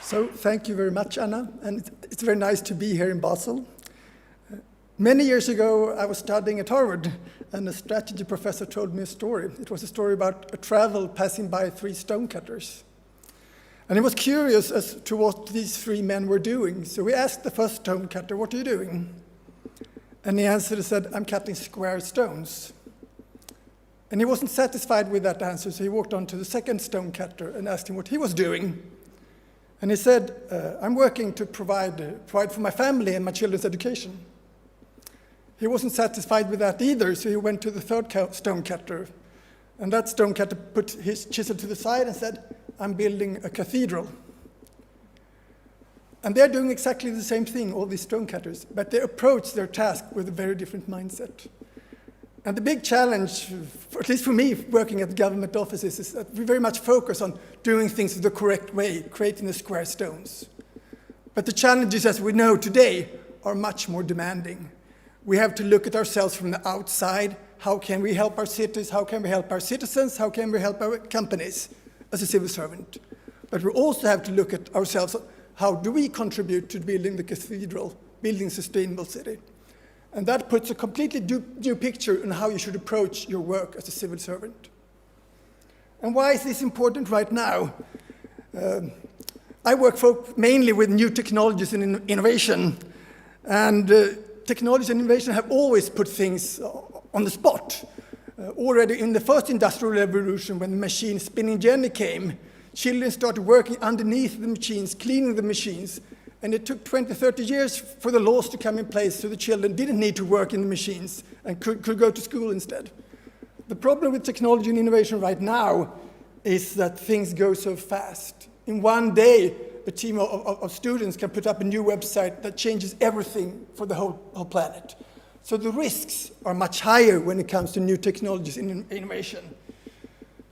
So thank you very much, Anna, and it's very nice to be here in Basel. Many years ago, I was studying at Harvard, and a strategy professor told me a story. It was a story about a travel passing by 3 stonecutters. And he was curious as to what these 3 men were doing. So we asked the first stonecutter, "What are you doing?" And he answered and said, "I'm cutting square stones." And he wasn't satisfied with that answer, so he walked on to the second stonecutter and asked him what he was doing. And he said, "I'm working to provide for my family and my children's education." He wasn't satisfied with that either, so he went to the third stonecutter. And that stonecutter put his chisel to the side and said, "I'm building a cathedral." And they're doing exactly the same thing, all these stonecutters, but they approach their task with a very different mindset. And the big challenge, at least for me, working at government offices, is that we very much focus on doing things the correct way, creating the square stones. But the challenges, as we know today, are much more demanding. We have to look at ourselves from the outside. How can we help our cities? How can we help our citizens? How can we help our companies as a civil servant? But we also have to look at ourselves. How do we contribute to building the cathedral, building a sustainable city? And that puts a completely new picture on how you should approach your work as a civil servant. And why is this important right now? I work mainly with new technologies and innovation. And technology and innovation have always put things on the spot. Already in the first industrial revolution, when the machine spinning jenny came, children started working underneath the machines, cleaning the machines. And it took 20, 30 years for the laws to come in place so the children didn't need to work in the machines and could go to school instead. The problem with technology and innovation right now is that things go so fast. In one day, a team of students can put up a new website that changes everything for the whole planet. So the risks are much higher when it comes to new technologies and innovation.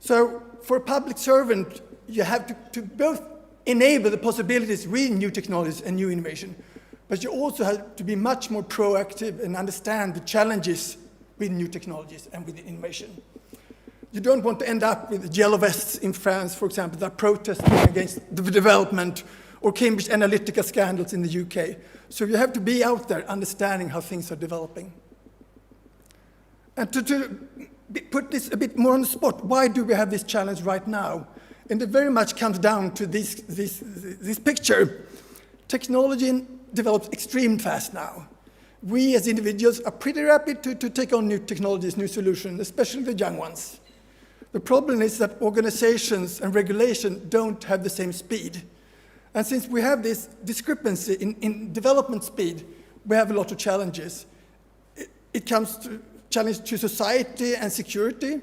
So for a public servant, you have to both enable the possibilities with new technologies and new innovation, but you also have to be much more proactive and understand the challenges with new technologies and with innovation. You don't want to end up with yellow vests in France, for example, that are protesting against the development, or Cambridge Analytica scandals in the UK. So you have to be out there understanding how things are developing. And to put this a bit more on the spot, why do we have this challenge right now? And it very much comes down to this picture. Technology develops extremely fast now. We as individuals are pretty rapid to take on new technologies, new solutions, especially the young ones. The problem is that organizations and regulation don't have the same speed. And since we have this discrepancy in development speed, we have a lot of challenges. It comes to challenge to society and security.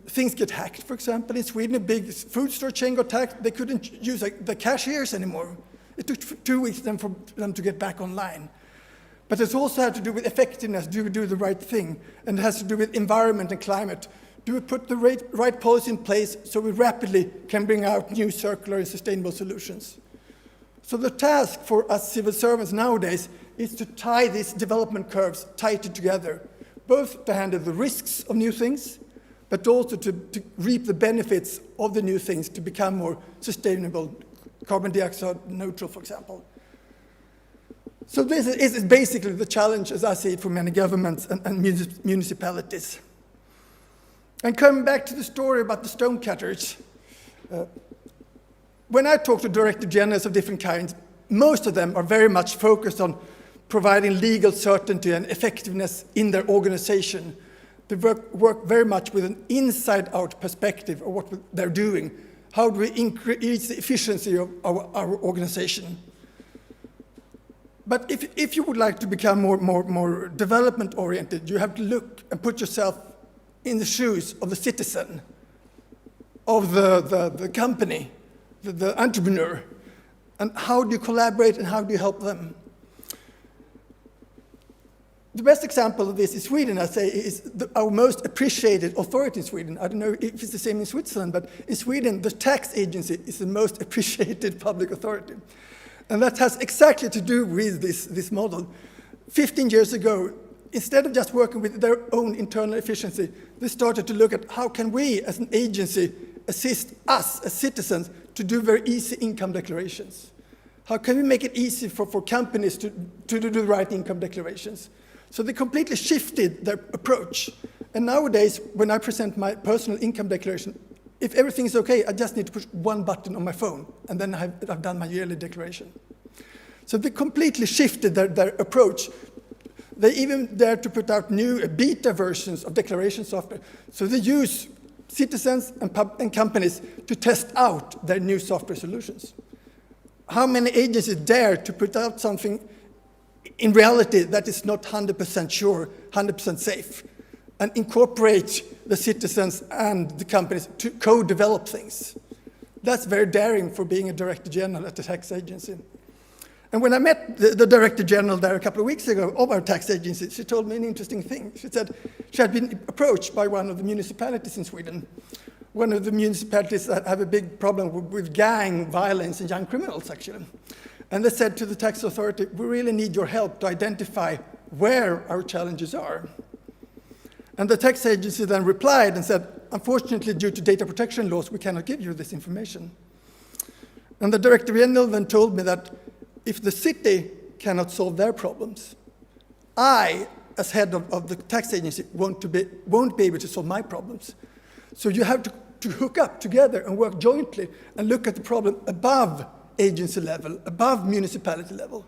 Things get hacked, for example. In Sweden, a big food store chain got hacked. They couldn't use the cashiers anymore. It took 2 weeks for them to get back online. But it also had to do with effectiveness. Do we do the right thing? And it has to do with environment and climate. Do we put the right policy in place so we rapidly can bring out new circular and sustainable solutions? So the task for us civil servants nowadays is to tie these development curves tighter together, both to handle the risks of new things, but also to reap the benefits of the new things to become more sustainable, carbon dioxide neutral, for example. So this is basically the challenge, as I see it, for many governments and municipalities. And coming back to the story about the stonecutters, when I talk to director generals of different kinds, most of them are very much focused on providing legal certainty and effectiveness in their organization. They work very much with an inside-out perspective of what they're doing. How do we increase the efficiency of our organization? But if you would like to become more development-oriented, you have to look and put yourself in the shoes of the citizen, of the company, the entrepreneur. And how do you collaborate and how do you help them? The best example of this in Sweden, I say, is our most appreciated authority in Sweden. I don't know if it's the same in Switzerland, but in Sweden, the tax agency is the most appreciated public authority. And that has exactly to do with this model. 15 years ago, instead of just working with their own internal efficiency, they started to look at how can we, as an agency, assist us as citizens to do very easy income declarations? How can we make it easy for companies to do the right income declarations? So they completely shifted their approach. And nowadays, when I present my personal income declaration, if everything is okay, I just need to push one button on my phone, and then I've done my yearly declaration. So they completely shifted their approach. They even dare to put out new beta versions of declaration software. So they use citizens and companies to test out their new software solutions. How many agencies dare to put out something in reality that is not 100% sure, 100% safe, and incorporate the citizens and the companies to co-develop things? That's very daring for being a director general at a tax agency. And when I met the director general there a couple of weeks ago of our tax agency, she told me an interesting thing. She said she had been approached by one of the municipalities in Sweden, one of the municipalities that have a big problem with gang violence and young criminals, actually. And they said to the tax authority, we really need your help to identify where our challenges are. And the tax agency then replied and said, unfortunately, due to data protection laws, we cannot give you this information. And the director general then told me that if the city cannot solve their problems, I, as head of the tax agency, won't be able to solve my problems. So you have to hook up together and work jointly and look at the problem above agency level, above municipality level.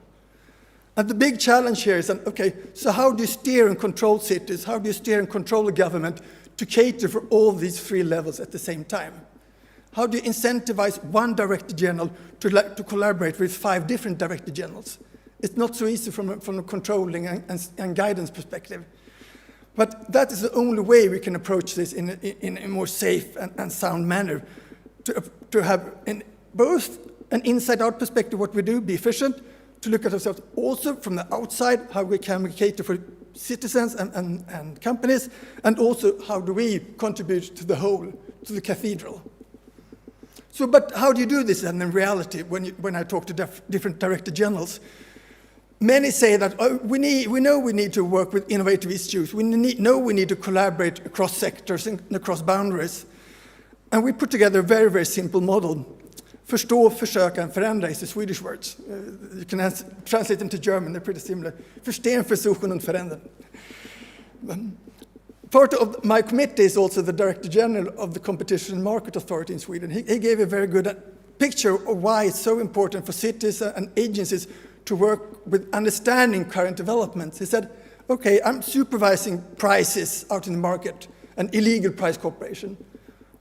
And the big challenge here is that, okay, so how do you steer and control cities? How do you steer and control the government to cater for all these three levels at the same time? How do you incentivize one director general to collaborate with 5 different director generals? It's not so easy from a controlling and guidance perspective. But that is the only way we can approach this in a more safe and sound manner, to have both an inside-out perspective, what we do, be efficient, to look at ourselves also from the outside, how we can cater for citizens and companies, and also how do we contribute to the whole, to the cathedral. So, but how do you do this then in reality when I talk to different director generals? Many say that we know we need to work with innovative issues. We know we need to collaborate across sectors and across boundaries. And we put together a very, very simple model. Förstå, försöka and förändra is the Swedish words. You can translate them to German, they're pretty similar. Förstehen, versuchen und förändern. Part of my committee is also the Director General of the Competition and Market Authority in Sweden. He gave a very good picture of why it's so important for cities and agencies to work with understanding current developments. He said, okay, I'm supervising prices out in the market and illegal price cooperation.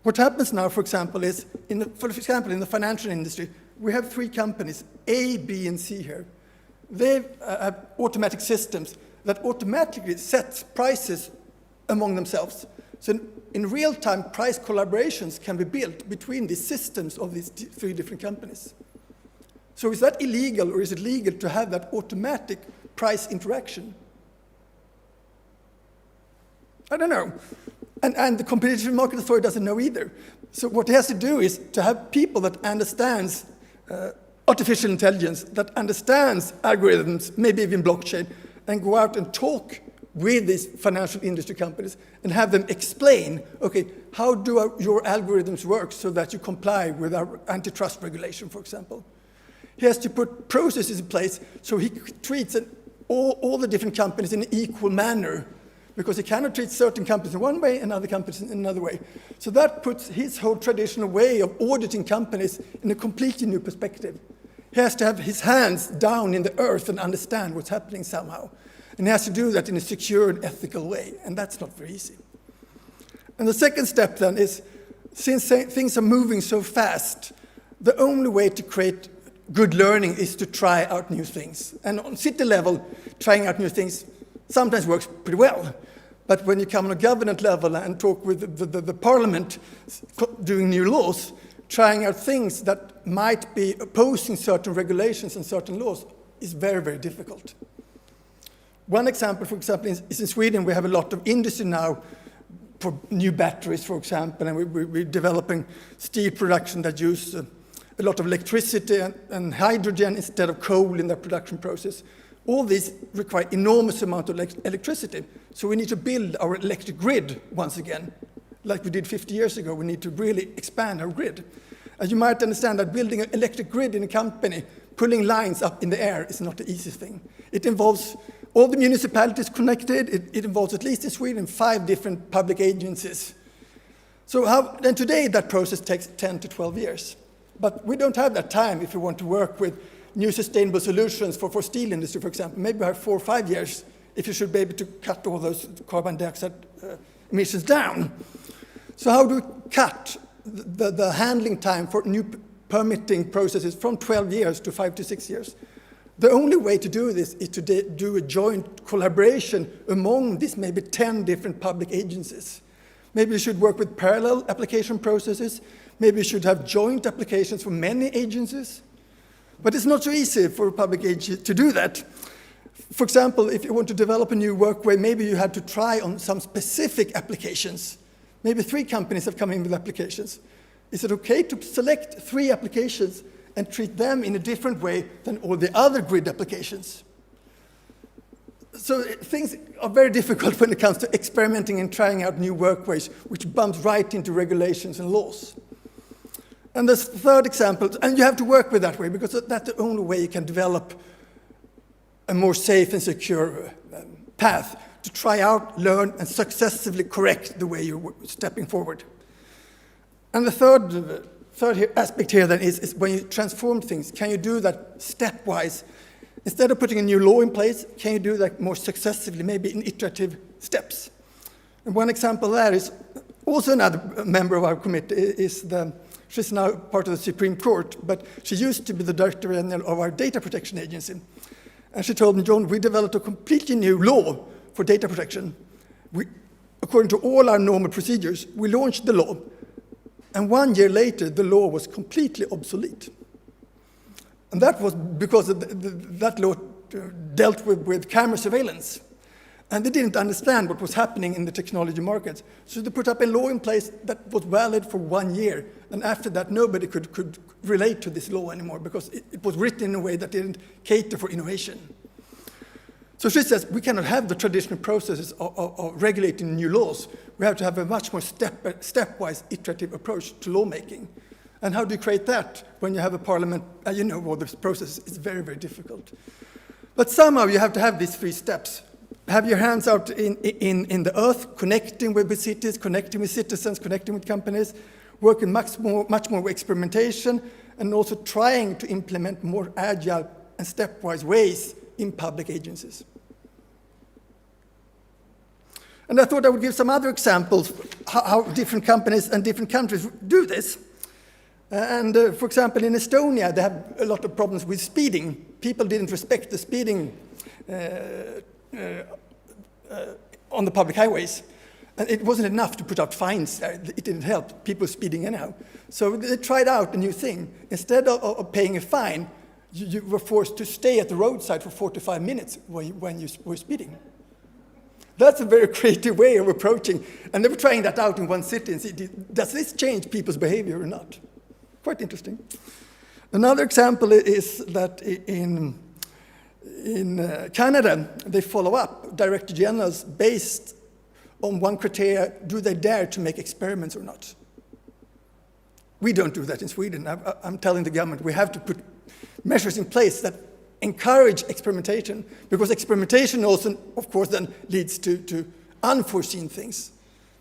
What happens now, for example, is, in the financial industry, we have 3 companies, A, B, and C here. They have automatic systems that automatically set prices among themselves. So in real time, price collaborations can be built between the systems of these 3 different companies. So is that illegal, or is it legal to have that automatic price interaction? I don't know. And the Competition and Market Authority doesn't know either. So what he has to do is to have people that understands artificial intelligence, that understands algorithms, maybe even blockchain, and go out and talk with these financial industry companies and have them explain, okay, how do your algorithms work so that you comply with our antitrust regulation, for example. He has to put processes in place so he treats all the different companies in an equal manner, because he cannot treat certain companies in one way and other companies in another way. So that puts his whole traditional way of auditing companies in a completely new perspective. He has to have his hands down in the earth and understand what's happening somehow. And he has to do that in a secure and ethical way, and that's not very easy. And the second step then is, since things are moving so fast, the only way to create good learning is to try out new things. And on city level, trying out new things sometimes works pretty well. But when you come on a government level and talk with the parliament doing new laws, trying out things that might be opposing certain regulations and certain laws is very, very difficult. One example, for example, is in Sweden. We have a lot of industry now for new batteries, for example, and we're developing steel production that use a lot of electricity and hydrogen instead of coal in their production process. All these require enormous amount of electricity, so we need to build our electric grid once again. like we did 50 years ago. We need to really expand our grid. As you might understand that building an electric grid in a company, pulling lines up in the air is not the easiest thing. It involves all the municipalities connected. It involves, at least in Sweden, 5 different public agencies. Then today that process takes 10 to 12 years. But we don't have that time if we want to work with new sustainable solutions for steel industry, for example. Maybe we have 4 or 5 years if you should be able to cut all those carbon dioxide emissions down. So how do we cut the handling time for new permitting processes from 12 years to 5 to 6 years? The only way to do this is to do a joint collaboration among these maybe 10 different public agencies. Maybe you should work with parallel application processes. Maybe you should have joint applications for many agencies. But it's not so easy for a public agency to do that. For example, if you want to develop a new workway, maybe you had to try on some specific applications. Maybe 3 companies have come in with applications. Is it okay to select 3 applications and treat them in a different way than all the other grid applications? So things are very difficult when it comes to experimenting and trying out new workways, which bumps right into regulations and laws. And the third example, and you have to work with that way, because that's the only way you can develop a more safe and secure path to try out, learn, and successively correct the way you're stepping forward. And the third aspect here then is when you transform things, can you do that stepwise? Instead of putting a new law in place, can you do that more successively, maybe in iterative steps? And one example there is also another member of our committee she's now part of the Supreme Court, but she used to be the Director General of our Data Protection Agency. And she told me, John, we developed a completely new law for data protection. According to all our normal procedures, we launched the law. And 1 year later, the law was completely obsolete. And that was because that law dealt with camera surveillance. And they didn't understand what was happening in the technology markets. So they put up a law in place that was valid for 1 year. And after that, nobody could relate to this law anymore because it was written in a way that didn't cater for innovation. So she says we cannot have the traditional processes of regulating new laws. We have to have a much more stepwise, iterative approach to lawmaking. And how do you create that when you have a parliament? You know all this process is very, very difficult. But somehow you have to have these 3 steps. Have your hands out in the earth, connecting with cities, connecting with citizens, connecting with companies, working much more with experimentation, and also trying to implement more agile and stepwise ways in public agencies. And I thought I would give some other examples how different companies and different countries do this. And for example, in Estonia, they have a lot of problems with speeding. People didn't respect the speeding on the public highways. And it wasn't enough to put out fines there. It didn't help people speeding anyhow. So they tried out a new thing. Instead of paying a fine, you were forced to stay at the roadside for 45 minutes when you were speeding. That's a very creative way of approaching. And they were trying that out in one city and see, does this change people's behavior or not? Quite interesting. Another example is that in Canada, they follow up director generals based on one criteria: do they dare to make experiments or not? We don't do that in Sweden. I'm telling the government we have to put measures in place that encourage experimentation, because experimentation also, of course, then leads to unforeseen things.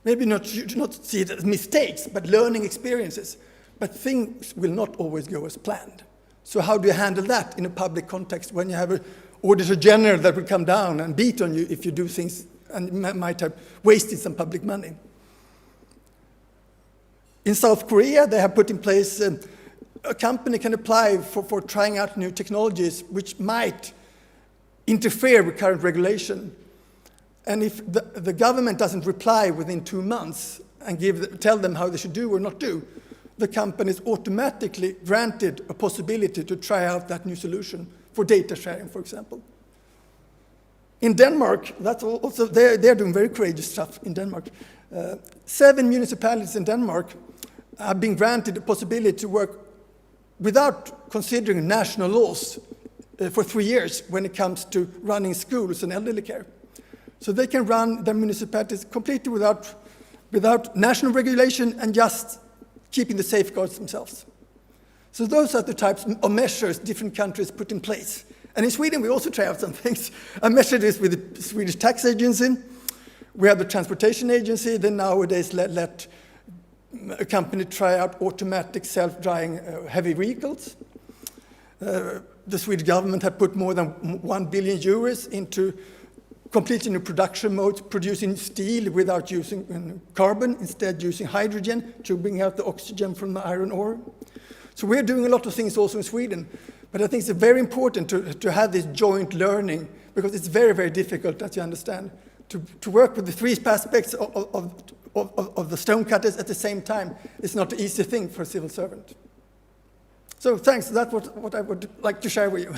Maybe you do not see it as mistakes, but learning experiences. But things will not always go as planned. So how do you handle that in a public context when you have an auditor general that will come down and beat on you if you do things and might have wasted some public money? In South Korea, they have put in place a company can apply for trying out new technologies which might interfere with current regulation. And if the government doesn't reply within 2 months and tell them how they should do or not do, the company is automatically granted a possibility to try out that new solution for data sharing, for example. In Denmark, that's also they're doing very courageous stuff in Denmark. 7 municipalities in Denmark have been granted the possibility to work without considering national laws for 3 years when it comes to running schools and elderly care. So they can run their municipalities completely without without national regulation and just keeping the safeguards themselves. So those are the types of measures different countries put in place. And in Sweden, we also try out some things. I measured this with the Swedish tax agency. We have the transportation agency. They nowadays let a company try out automatic self-driving heavy vehicles. The Swedish government had put more than 1 billion euros into completely new production modes, producing steel without using carbon, instead using hydrogen to bring out the oxygen from the iron ore. So we're doing a lot of things also in Sweden, but I think it's very important to have this joint learning, because it's very, very difficult, as you understand, to work with the three aspects of the stonecutters at the same time. It's not an easy thing for a civil servant. So thanks, that's what I would like to share with you.